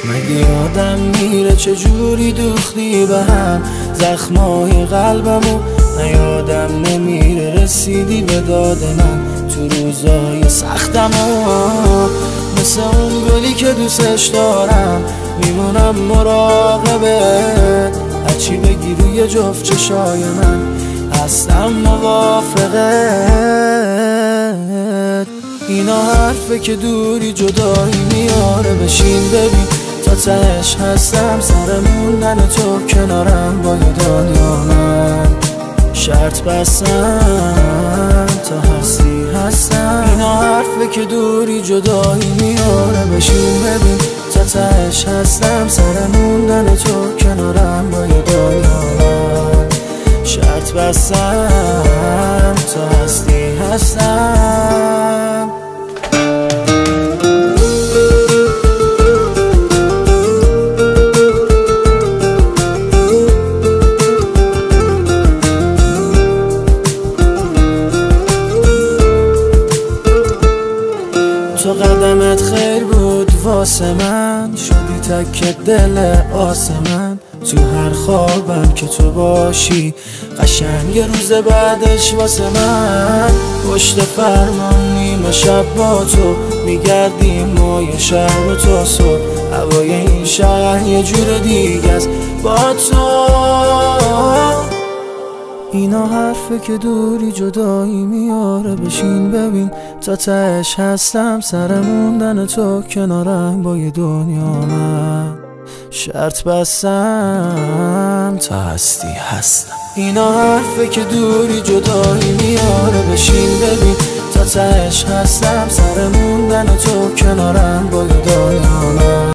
مگه یادم میره چجوری دوختی به هم زخمای قلبمو، نیادم نمیره رسیدی به داد من تو روزای سختمو. مثل اون گلی که دوستش دارم میمونم مراقبت، هرچی بگی روی جفت چشای من هستم موافقت. اینا حرفه که دوری جدایی میاره، بشین ببین تا تهش هستم سر موندن تو کنارم با یه دنیا. من شرط بستم تا هستی هستم. اینا حرفه که دوری جدایی میاره، بشین ببین تا تهش هستم سر موندن تو کنارم با یه دنیا. من شرط بستم تا هستی هستم. تو قدمت خیر بود واسه من، شدی تک دل آسمن. تو هر خوابم که تو باشی قشنگ روز بعدش واسه من. پشت فرمان نیمه شب با تو میگردیم ما یه شهر و تا صبح، هوای این شهر یه جور دیگه است با تو. اینا حرفه که دوری جدایی میاره، بشین ببین تا تهش هستم سر موندن تو کنارم با یه دنیا. من شرط بستم تا هستی هستم. اینا حرفه که دوری جدایی میاره، بشین ببین تا تهش هستم سر موندن تو کنارم با یه دنیا. من